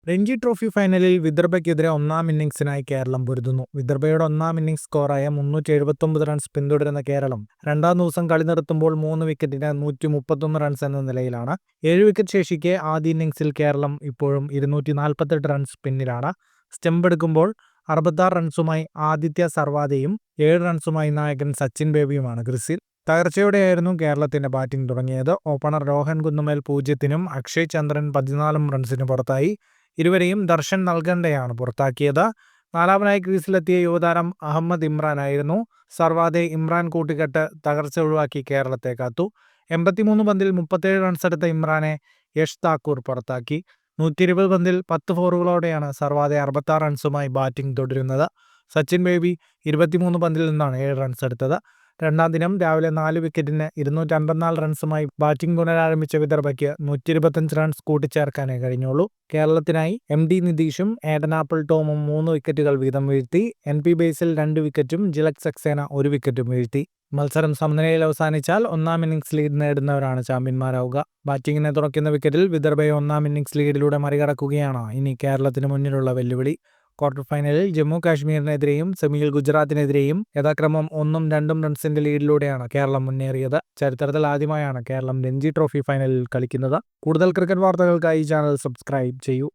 Ranji trophy ഫൈനലിൽ വിദർഭയ്ക്കെതിരെ ഒന്നാം ഇന്നിംഗ്സിനായി കേരളം പൊരുതുന്നു. വിദർഭയുടെ ഒന്നാം ഇന്നിംഗ്സ് സ്കോറായ 379 റൺസ് പിന്തുടരുന്ന കേരളം രണ്ടാം ദിവസം കളി നിർത്തുമ്പോൾ 3 വിക്കറ്റിന് 131 റൺസ് എന്ന നിലയിലാണ്. 7 വിക്കറ്റ് ശേഷിക്കെ ആദ്യ ഇന്നിംഗ്സിൽ കേരളം ഇപ്പോഴും 248 റൺസ് പിന്നിലാണ്. സ്റ്റംപ് എടുക്കുമ്പോൾ 66 റൺസുമായി ആദിത്യ സർവാദയും 7 റൺസുമായി നായകൻ സച്ചിൻ ബേബിയുമാണ് ക്രീസിൽ. തകർച്ചയോടെയായിരുന്നു കേരളത്തിന്റെ ബാറ്റിംഗ് തുടങ്ങിയത്. ഓപ്പണർ രോഹൻ കുന്നുമേൽ 0-നും അക്ഷയ് ചന്ദ്രൻ 14 റൺസിന് പുറത്തായി. ഇരുവരെയും ദർശൻ നൽകണ്ടയാണ് പുറത്താക്കിയത്. നാലാമനായി ക്രീസിലെത്തിയ യുവതാരം അഹമ്മദ് ഇമ്രാനായിരുന്നു. സർവാദെ ഇമ്രാൻ കൂട്ടിക്കെട്ട് തകർച്ച ഒഴിവാക്കി കേരളത്തെ കാത്തു. 83 പന്തിൽ 37 റൺസെടുത്ത ഇമ്രാനെ യഷ് താക്കൂർ പുറത്താക്കി. 120 പന്തിൽ 10 ഫോറുകളോടെയാണ് സർവാദെ 66 റൺസുമായി ബാറ്റിംഗ് തുടരുന്നത്. സച്ചിൻ ബേബി 23 പന്തിൽ നിന്നാണ് 7 റൺസ് എടുത്തത്. രണ്ടാം ദിനം രാവിലെ 4 വിക്കറ്റിന് 254 റൺസുമായി ബാറ്റിംഗ് പുനരാരംഭിച്ച വിദർഭയ്ക്ക് 125 റൺസ് കൂട്ടിച്ചേർക്കാനേ കഴിഞ്ഞുള്ളൂ. കേരളത്തിനായി MD നിതീഷും ഏഡൻ ആപ്പിൾ ടോമും 3 വിക്കറ്റുകൾ വീതം വീഴ്ത്തി. NP ബേസിൽ 2 വിക്കറ്റും ജിലക് സക്സേന 1 വിക്കറ്റും വീഴ്ത്തി. മത്സരം സമനിലയിൽ അവസാനിച്ചാൽ ഒന്നാം ഇന്നിംഗ്സ് ലീഡ് നേടുന്നവരാണ് ചാമ്പ്യന്മാരാവുക. ബാറ്റിംഗിനെ തുറക്കുന്ന വിക്കറ്റിൽ വിദർഭയെ ഒന്നാം ഇന്നിംഗ്സ് ലീഡിലൂടെ മറികടക്കുകയാണ് ഇനി കേരളത്തിന് മുന്നിലുള്ള വെല്ലുവിളി. ക്വാർട്ടർ ഫൈനലിൽ ജമ്മു കാശ്മീരിനെതിരെയും സെമിയിൽ ഗുജറാത്തിനെതിരെയും യഥാക്രമം 1ഉം 2ഉം റൺസിന്റെ ലീഡിലൂടെയാണ് കേരളം മുന്നേറിയത്. ചരിത്രത്തിൽ ആദ്യമായാണ് കേരളം രഞ്ജി ട്രോഫി ഫൈനലിൽ കളിക്കുന്നത്. കൂടുതൽ ക്രിക്കറ്റ് വാർത്തകൾക്കായി ചാനൽ സബ്സ്ക്രൈബ് ചെയ്യൂ.